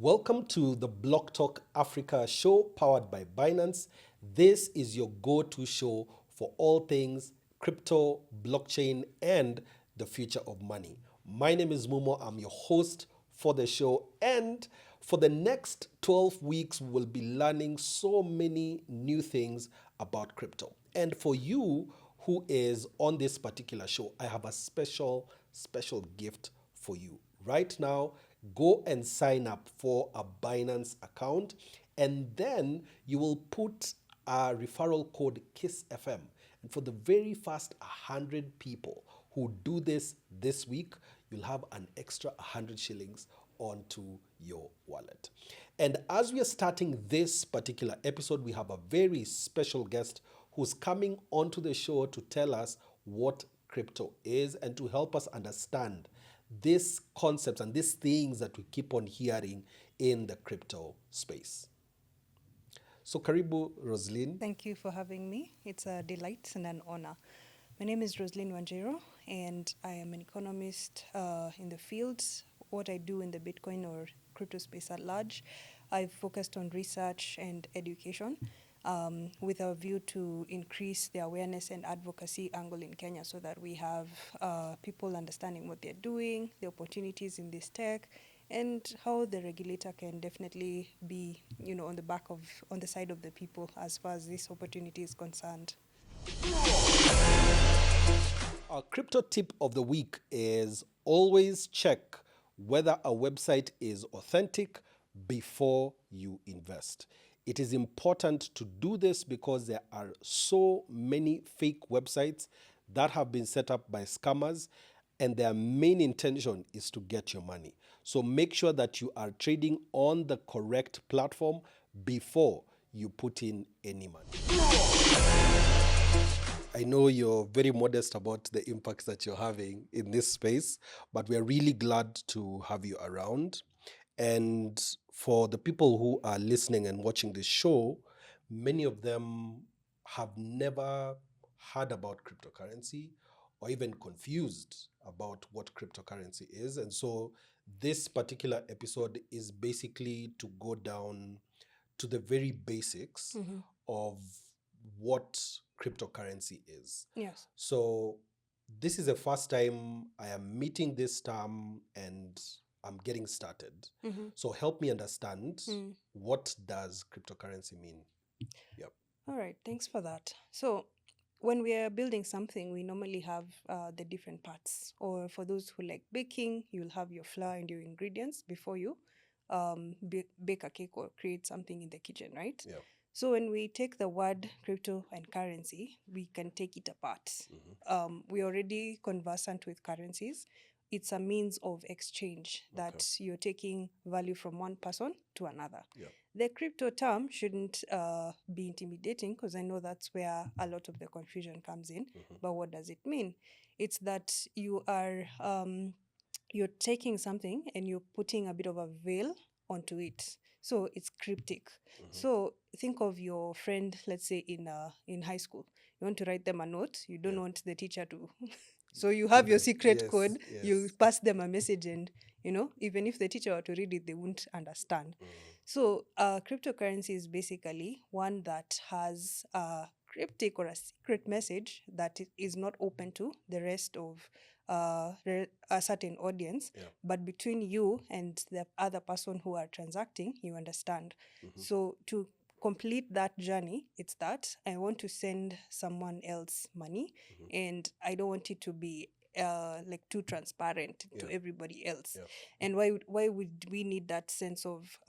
Welcome to the Block Talk Africa show powered by Binance. This is your go-to show for all things crypto, blockchain, and the future of money. My name is Mumo. I'm your host for the show. And for the next 12 weeks, we will be learning so many new things about crypto. And for you who is on this particular show, I have a special gift for you. Right now, go and sign up for a Binance account, and then you will put a referral code KISSFM. And for the very first 100 people who do this week, you'll have an extra 100 shillings onto your wallet. And as we are starting this particular episode, we have a very special guest who's coming onto the show to tell us what crypto is and to help us understand these concepts and these things that we keep on hearing in the crypto space. So karibu, Roslyn. Thank you for having me. It's a delight and an honor. My name is Roslyn Wanjero, and I am an economist in the field. What I do in the Bitcoin or crypto space at large, I've focused on research and education with a view to increase the awareness and advocacy angle in Kenya so that we have people understanding what they're doing, the opportunities in this tech, and how the regulator can definitely be, on the side of the people as far as this opportunity is concerned. Our crypto tip of the week is always check whether a website is authentic before you invest. It is important to do this because there are so many fake websites that have been set up by scammers, and their main intention is to get your money. So make sure that you are trading on the correct platform before you put in any money. I know you're very modest about the impacts that you're having in this space, but we're really glad to have you around. And for the people who are listening and watching this show, many of them have never heard about cryptocurrency or even confused about what cryptocurrency is. And so this particular episode is basically to go down to the very basics of what cryptocurrency is. Yes. So this is the first time I am meeting this term and I'm getting started. So help me understand, what does cryptocurrency mean? Yep. All right, thanks for that. So when we are building something, we normally have the different parts. Or for those who like baking, you'll have your flour and your ingredients before you bake a cake or create something in the kitchen, right? Yep. So when we take the word crypto and currency, we can take it apart. We're already conversant with currencies. It's a means of exchange that you're taking value from one person to another. Yep. The crypto term shouldn't be intimidating because I know that's where a lot of the confusion comes in. But what does it mean? It's that you are you're taking something and you're putting a bit of a veil onto it. So it's cryptic. So think of your friend, let's say in high school. You want to write them a note. You don't want the teacher to. So you have your secret code. You pass them a message, and even if the teacher were to read it, they won't understand. So cryptocurrency is basically one that has a cryptic or a secret message that is not open to the rest of a certain audience, but between you and the other person who are transacting, you understand. So to complete that journey, it's that I want to send someone else money, and I don't want it to be like too transparent to everybody else. And why would we need that sense of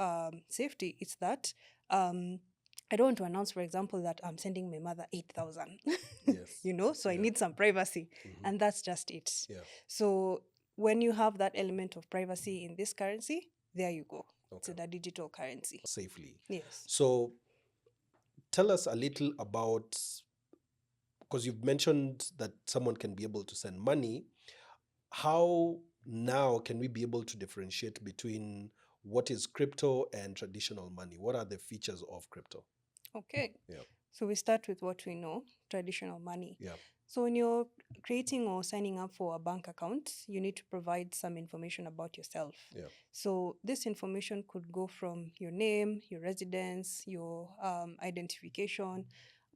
safety? It's that I don't want to announce, for example, that I'm sending my mother 8,000. So I need some privacy, and that's just it. So when you have that element of privacy in this currency, there you go. It's a digital currency. Safely. Yes. So tell us a little about, because you've mentioned that someone can be able to send money. How now can we be able to differentiate between what is crypto and traditional money? What are the features of crypto? Okay. Yeah. So we start with what we know, traditional money. Yeah. So when you're creating or signing up for a bank account, you need to provide some information about yourself. Yeah. So this information could go from your name, your residence, your identification,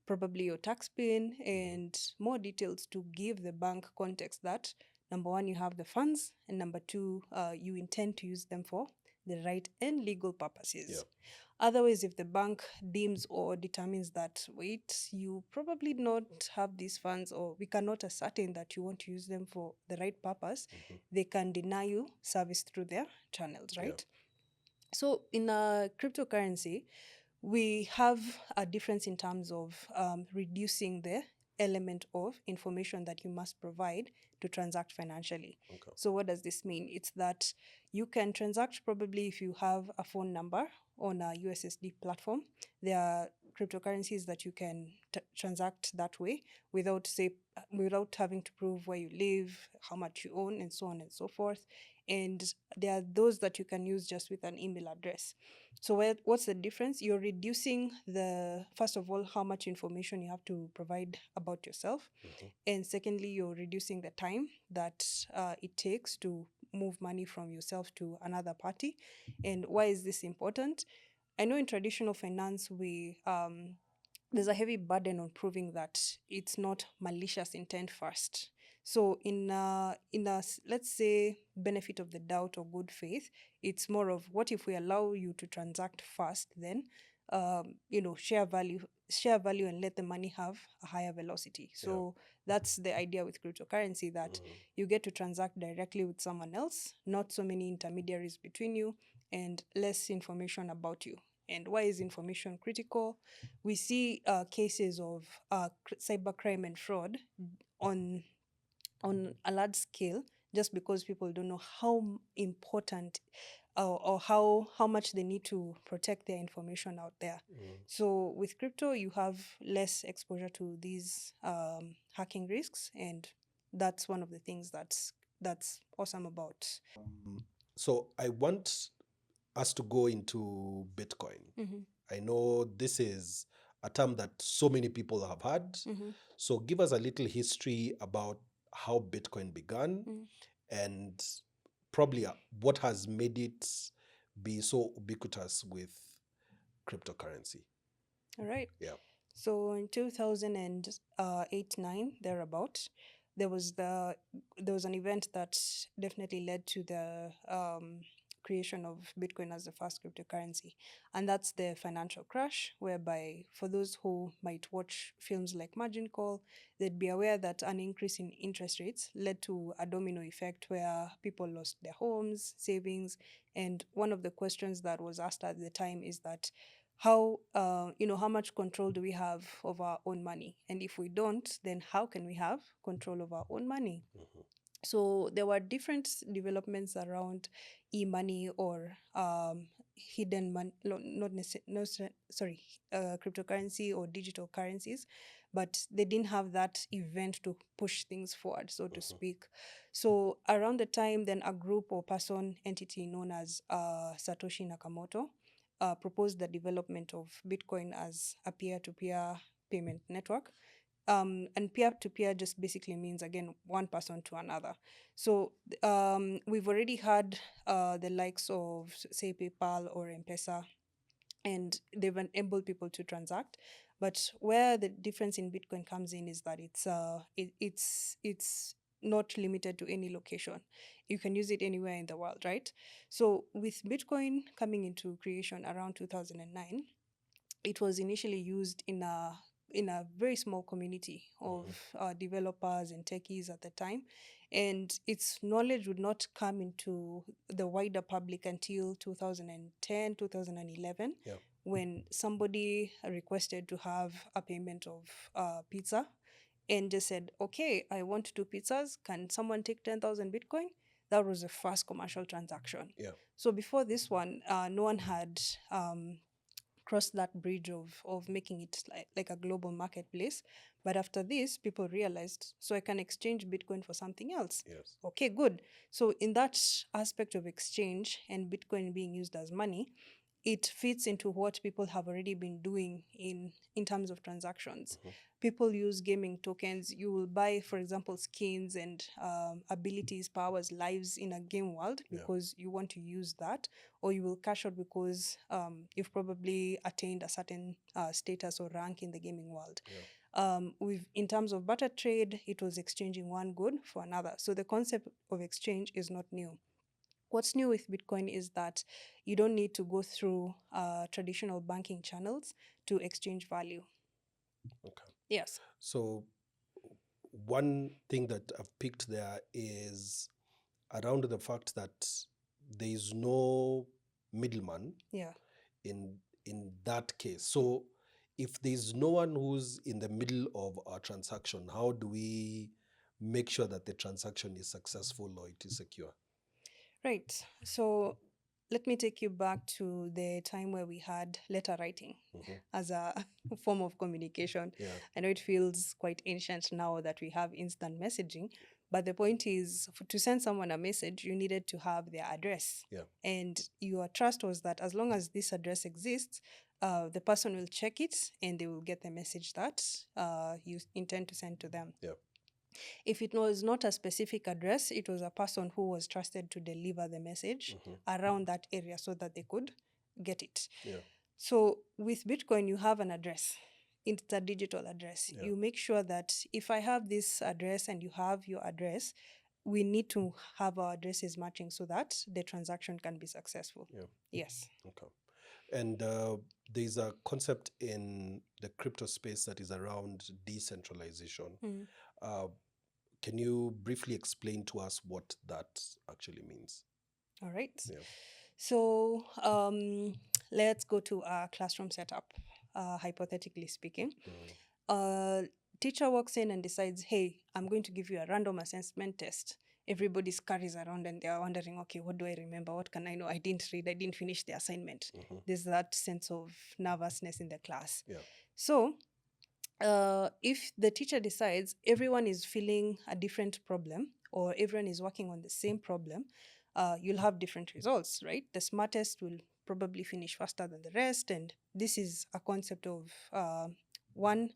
probably your tax PIN, and more details to give the bank context that number one, you have the funds, and number two, you intend to use them for the right and legal purposes. Yeah. Otherwise, if the bank deems or determines that, wait, you probably not have these funds, or we cannot ascertain that you want to use them for the right purpose, they can deny you service through their channels, right? So in a cryptocurrency, we have a difference in terms of reducing the element of information that you must provide to transact financially. Okay. So what does this mean? It's that you can transact probably if you have a phone number on a USSD platform. There are cryptocurrencies that you can transact that way without having to prove where you live, how much you own, and so on and so forth. And there are those that you can use just with an email address. So what's the difference? You're reducing first of all, how much information you have to provide about yourself. And secondly, you're reducing the time that it takes to move money from yourself to another party. And why is this important? I know in traditional finance, there's a heavy burden on proving that it's not malicious intent first. So let's say benefit of the doubt or good faith, it's more of what if we allow you to transact fast, then share value and let the money have a higher velocity. So that's the idea with cryptocurrency, that you get to transact directly with someone else, not so many intermediaries between you, and less information about you. And why is information critical? We see cases of cybercrime and fraud on a large scale, just because people don't know how important or how much they need to protect their information out there. So with crypto, you have less exposure to these hacking risks, and that's one of the things that's awesome about. So I want us to go into Bitcoin. I know this is a term that so many people have had. So give us a little history about how Bitcoin began and probably what has made it be so ubiquitous with cryptocurrency. All right. Yeah. So in 2008-9 thereabout, there was an event that definitely led to the creation of Bitcoin as the first cryptocurrency, and that's the financial crash. Whereby, for those who might watch films like Margin Call, they'd be aware that an increase in interest rates led to a domino effect where people lost their homes, savings, and one of the questions that was asked at the time is that how much control do we have of our own money, and if we don't, then how can we have control of our own money? So there were different developments around e-money or hidden money, not necessarily, no, sorry, cryptocurrency or digital currencies, but they didn't have that event to push things forward, so to speak. So around the time, then a group or person entity known as Satoshi Nakamoto proposed the development of Bitcoin as a peer-to-peer payment network. And peer-to-peer just basically means, again, one person to another. So we've already had the likes of, say, PayPal or M-Pesa, and they've enabled people to transact. But where the difference in Bitcoin comes in is that it's not limited to any location. You can use it anywhere in the world, right? So with Bitcoin coming into creation around 2009, it was initially used in a very small community of developers and techies at the time, and its knowledge would not come into the wider public until 2010, 2011, when somebody requested to have a payment of pizza, and just said, okay, I want 2 pizzas, can someone take 10,000 Bitcoin? That was the first commercial transaction. So before this one, no one had cross that bridge of making it like a global marketplace. But after this, people realized, so I can exchange Bitcoin for something else. Okay, good. So in that aspect of exchange and Bitcoin being used as money, it fits into what people have already been doing in terms of transactions. People use gaming tokens. You will buy, for example, skins and abilities, powers, lives in a game world because you want to use that, or you will cash out because you've probably attained a certain status or rank in the gaming world. In terms of barter trade, it was exchanging one good for another. So the concept of exchange is not new. What's new with Bitcoin is that you don't need to go through traditional banking channels to exchange value. Okay. Yes. So one thing that I've picked there is around the fact that there is no middleman Yeah. in that case. So if there's no one who's in the middle of our transaction, how do we make sure that the transaction is successful or it is secure? Right. So let me take you back to the time where we had letter writing as a form of communication. Yeah. I know it feels quite ancient now that we have instant messaging, but the point is to send someone a message, you needed to have their address. Yeah. And your trust was that as long as this address exists, the person will check it and they will get the message that you intend to send to them. Yeah. If it was not a specific address, it was a person who was trusted to deliver the message around that area so that they could get it. Yeah. So with Bitcoin, you have an address. It's a digital address. Yeah. You make sure that if I have this address and you have your address, we need to have our addresses matching so that the transaction can be successful. Yeah. Yes. Okay. And there's a concept in the crypto space that is around decentralization. Can you briefly explain to us what that actually means? All right. Yeah. So let's go to a classroom setup, hypothetically speaking. Teacher walks in and decides, hey, I'm going to give you a random assessment test. Everybody scurries around and they're wondering, okay, what do I remember? What can I know? I didn't read, I didn't finish the assignment. There's that sense of nervousness in the class. Yeah. So if the teacher decides everyone is feeling a different problem or everyone is working on the same problem, you'll have different results, right? The smartest will probably finish faster than the rest. And this is a concept of one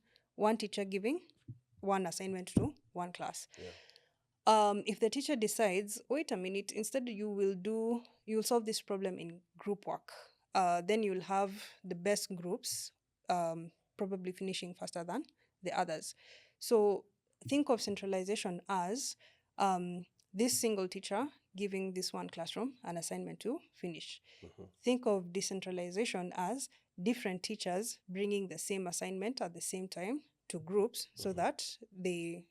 teacher giving one assignment to one class. Yeah. If the teacher decides, wait a minute, instead you'll solve this problem in group work, then you'll have the best groups probably finishing faster than the others. So think of centralization as this single teacher giving this one classroom an assignment to finish. Think of decentralization as different teachers bringing the same assignment at the same time to groups so that they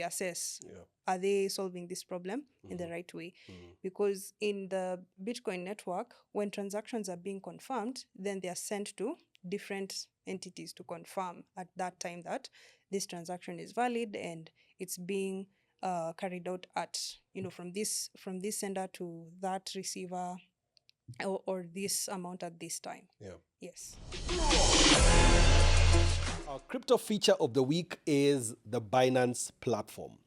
assess, are they solving this problem in the right way? Because in the Bitcoin network, when transactions are being confirmed, then they are sent to different entities to confirm at that time that this transaction is valid and it's being carried out at, from this sender to that receiver, or this amount at this time. Yeah. Yes. Our crypto feature of the week is the Binance platform.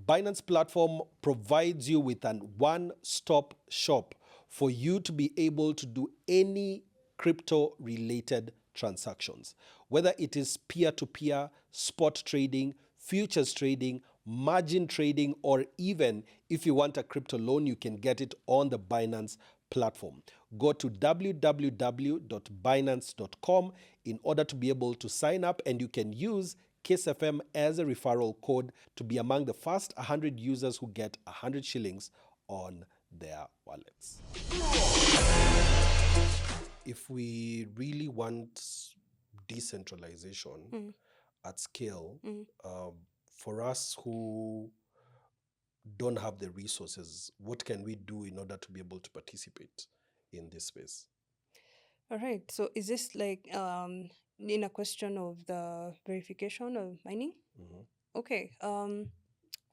Binance platform provides you with an one-stop shop for you to be able to do any crypto-related transactions, whether it is peer-to-peer, spot trading, futures trading, margin trading, or even if you want a crypto loan, you can get it on the Binance platform. Go to www.binance.com in order to be able to sign up, and you can use KSFM as a referral code to be among the first 100 users who get 100 shillings on their wallets. If we really want decentralization at scale, for us who don't have the resources, what can we do in order to be able to participate in this space? All right. So is this like in a question of the verification of mining? Okay.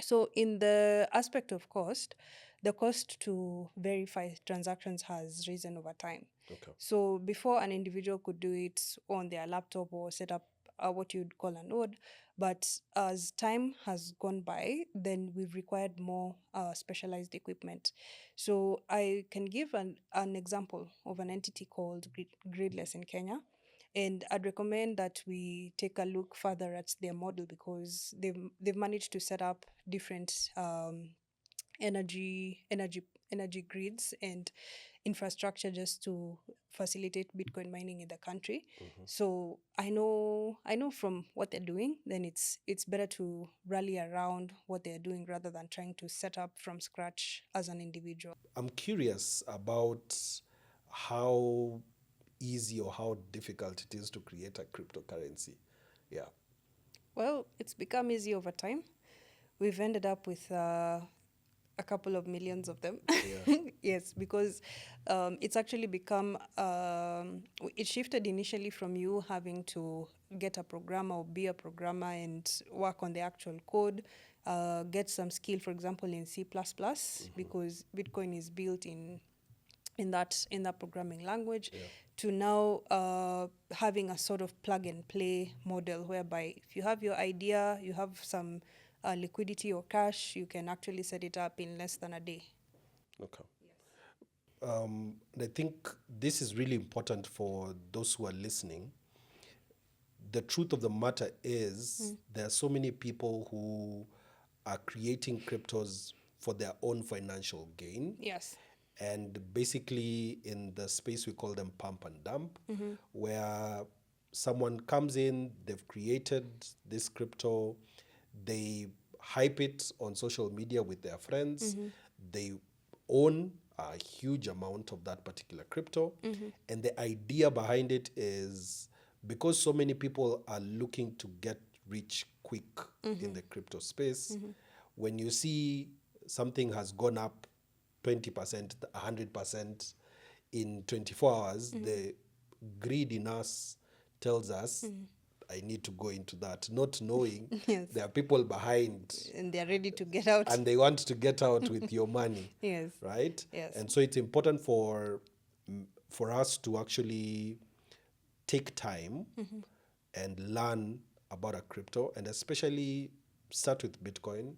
So in the aspect of cost, the cost to verify transactions has risen over time. Okay. So before, an individual could do it on their laptop or set up what you'd call a node, But as time has gone by, then we've required more specialized equipment. So I can give an example of an entity called Gridless in Kenya. And I'd recommend that we take a look further at their model, because they've managed to set up different energy energy energy grids and infrastructure just to facilitate Bitcoin mining in the country. So I know from what they're doing, then it's better to rally around what they're doing rather than trying to set up from scratch as an individual. I'm curious about how easy or how difficult it is to create a cryptocurrency. Yeah. Well, it's become easy over time. We've ended up with a couple of millions of them. Yeah. Yes, because it's actually become, it shifted initially from you having to get a programmer or be a programmer and work on the actual code, get some skill, for example, in C++, because Bitcoin is built in that programming language, Yeah. to now having a sort of plug and play model, whereby if you have your idea, you have some liquidity or cash, you can actually set it up in less than a day. Okay. And I think this is really important for those who are listening. The truth of the matter is there are so many people who are creating cryptos for their own financial gain. Yes. And basically, in the space we call them pump and dump, where someone comes in, they've created this crypto, they hype it on social media with their friends, they own a huge amount of that particular crypto. And the idea behind it is, because so many people are looking to get rich quick in the crypto space, when you see something has gone up 20%, 100% in 24 hours, the greed in us tells us, I need to go into that, not knowing Yes. there are people behind And they're ready to get out. and they want to get out with your money. Yes. Right? Yes. And so it's important for us to actually take time and learn about a crypto, and especially start with Bitcoin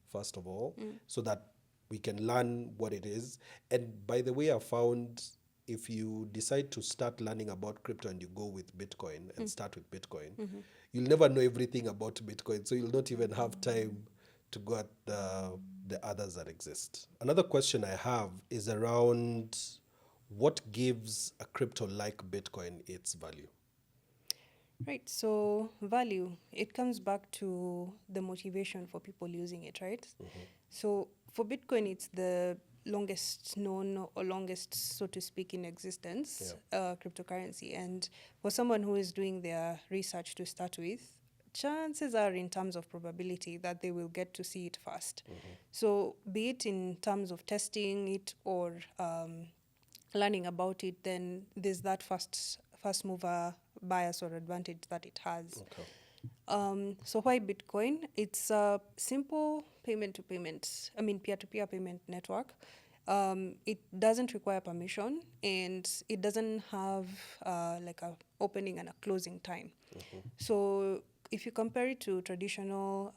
first of all, so that we can learn what it is. And by the way, I found if you decide to start learning about crypto and you go with Bitcoin and start with Bitcoin, you'll never know everything about Bitcoin, so you'll not even have time to go at the others that exist. Another question I have is around what gives a crypto like Bitcoin its value. Right. So value, it comes back to the motivation for people using it, right? So for Bitcoin, it's the longest known or longest, so to speak, in existence cryptocurrency. And for someone who is doing their research to start with, chances are, in terms of probability, that they will get to see it first. So be it in terms of testing it or learning about it, then there's that first mover bias or advantage that it has. Okay. So why Bitcoin? It's a simple peer-to-peer payment network. It doesn't require permission, and it doesn't have like a opening and a closing time. So if you compare it to traditional,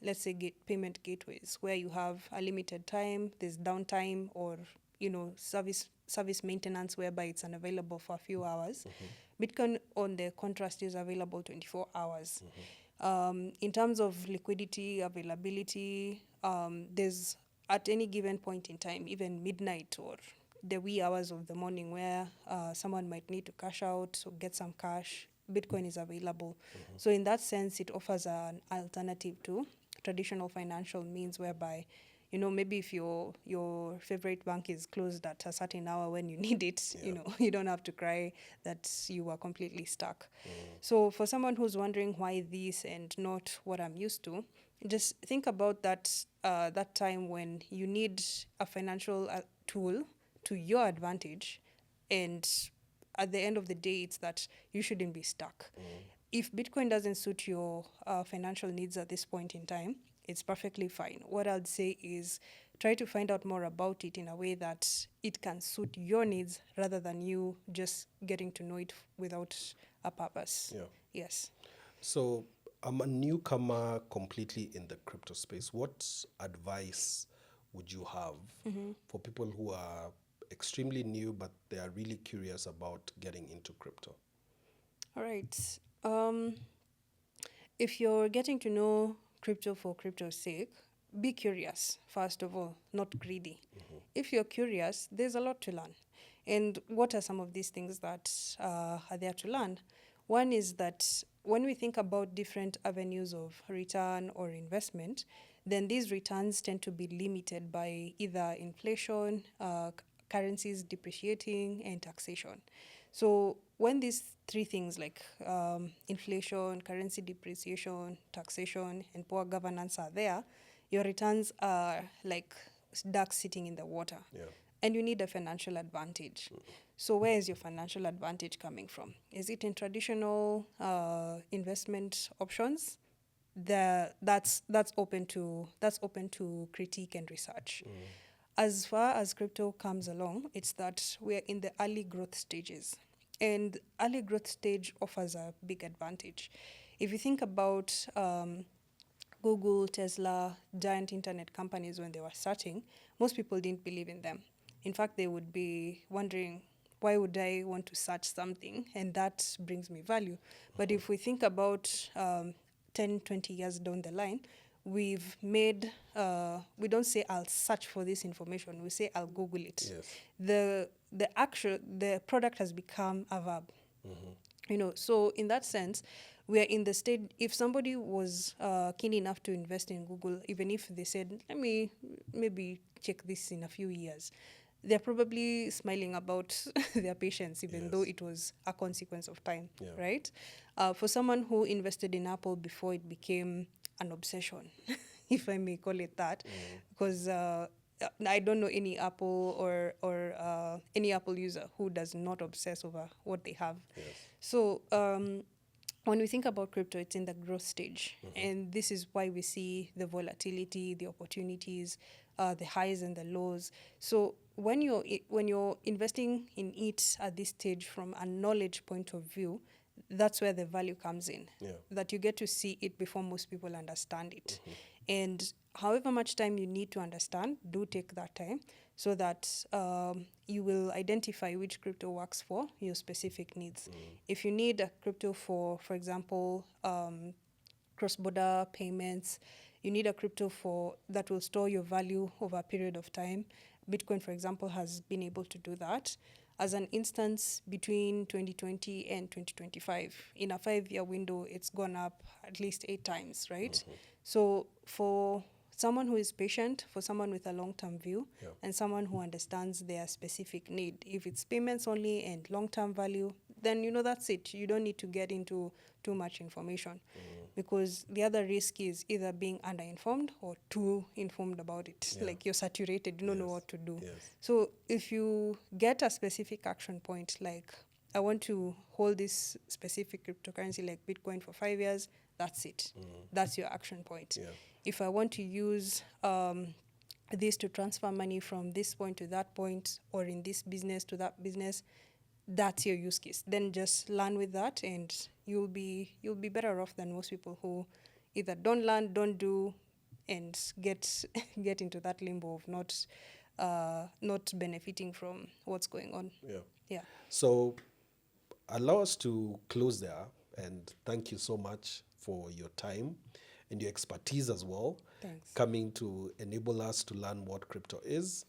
let's say, payment gateways, where you have a limited time, there's downtime, or service maintenance, whereby it's unavailable for a few hours. Bitcoin, on the contrast, is available 24 hours. In terms of liquidity, availability, there's at any given point in time, even midnight or the wee hours of the morning, where someone might need to cash out or get some cash, Bitcoin is available. So in that sense, it offers an alternative to traditional financial means, whereby, maybe if your favorite bank is closed at a certain hour when you need it, you don't have to cry that you are completely stuck. So for someone who's wondering why this and not what I'm used to, just think about that time when you need a financial tool to your advantage, and at the end of the day, it's that you shouldn't be stuck. If Bitcoin doesn't suit your financial needs at this point in time, it's perfectly fine. What I'd say is try to find out more about it in a way that it can suit your needs, rather than you just getting to know it without a purpose. Yeah. Yes. So I'm a newcomer completely in the crypto space. What advice would you have for people who are extremely new but they are really curious about getting into crypto? All right. If you're getting to know crypto for crypto's sake, be curious, first of all, not greedy. If you're curious, there's a lot to learn. And what are some of these things that are there to learn? One is that when we think about different avenues of return or investment, then these returns tend to be limited by either inflation, currencies depreciating, and taxation. So when these three things like inflation, currency depreciation, taxation, and poor governance are there, your returns are like ducks sitting in the water. Yeah. And you need a financial advantage. So where is your financial advantage coming from? Is it in traditional investment options? That's open to critique and research. As far as crypto comes along, it's that we're in the early growth stages. And early growth stage offers a big advantage. If you think about Google, Tesla, giant internet companies when they were starting, most people didn't believe in them. In fact, they would be wondering, why would I want to search something? And that brings me value. But if we think about 10, 20 years down the line, we've made, we don't say I'll search for this information, we say I'll Google it. Yes. The product has become a verb. So in that sense, we are in the state. If somebody was keen enough to invest in Google, even if they said, let me maybe check this in a few years, they're probably smiling about their patience, even though Yes. it was a consequence of time, Yeah. right? For someone who invested in Apple before it became an obsession, if I may call it that, because I don't know any Apple or any Apple user who does not obsess over what they have. Yes. So when we think about crypto, it's in the growth stage, and this is why we see the volatility, the opportunities, the highs and the lows. So when you're investing in it at this stage from a knowledge point of view, that's where the value comes in. Yeah. That you get to see it before most people understand it. And however much time you need to understand, do take that time so that you will identify which crypto works for your specific needs. If you need a crypto for example, cross-border payments, you need a crypto for that will store your value over a period of time. Bitcoin, for example, has been able to do that. As an instance, between 2020 and 2025, in a 5-year window, it's gone up at least 8 times, right? So for someone who is patient, for someone with a long-term view, Yeah. and someone who understands their specific need, if it's payments only and long-term value, then that's it. You don't need to get into too much information, because the other risk is either being underinformed or too informed about it. Yeah. Like you're saturated, you don't know Yes. what to do. Yes. So if you get a specific action point, like I want to hold this specific cryptocurrency like Bitcoin for 5 years, that's it. That's your action point. Yeah. If I want to use this to transfer money from this point to that point, or in this business to that business, that's your use case. Then just learn with that, and you'll be better off than most people who either don't learn, don't do, and get get into that limbo of not benefiting from what's going on. Yeah. Yeah. So allow us to close there, and thank you so much for your time and your expertise as well. Thanks. Coming to enable us to learn what crypto is.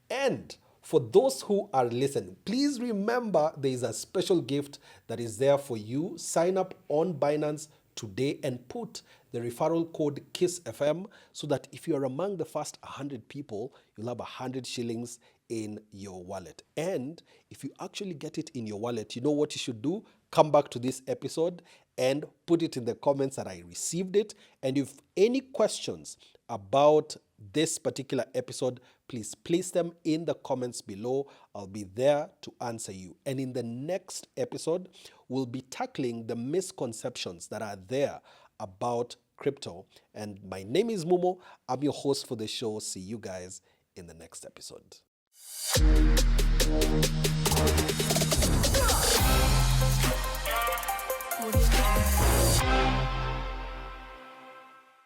And for those who are listening, please remember there is a special gift that is there for you. Sign up on Binance today and put the referral code KISSFM so that if you are among the first 100 people, you'll have 100 shillings in your wallet. And if you actually get it in your wallet, you know what you should do? Come back to this episode and put it in the comments that I received it. And if any questions about this particular episode, please place them in the comments below. I'll be there to answer you. And in the next episode, we'll be tackling the misconceptions that are there about crypto. And my name is Mumo. I'm your host for the show. See you guys in the next episode.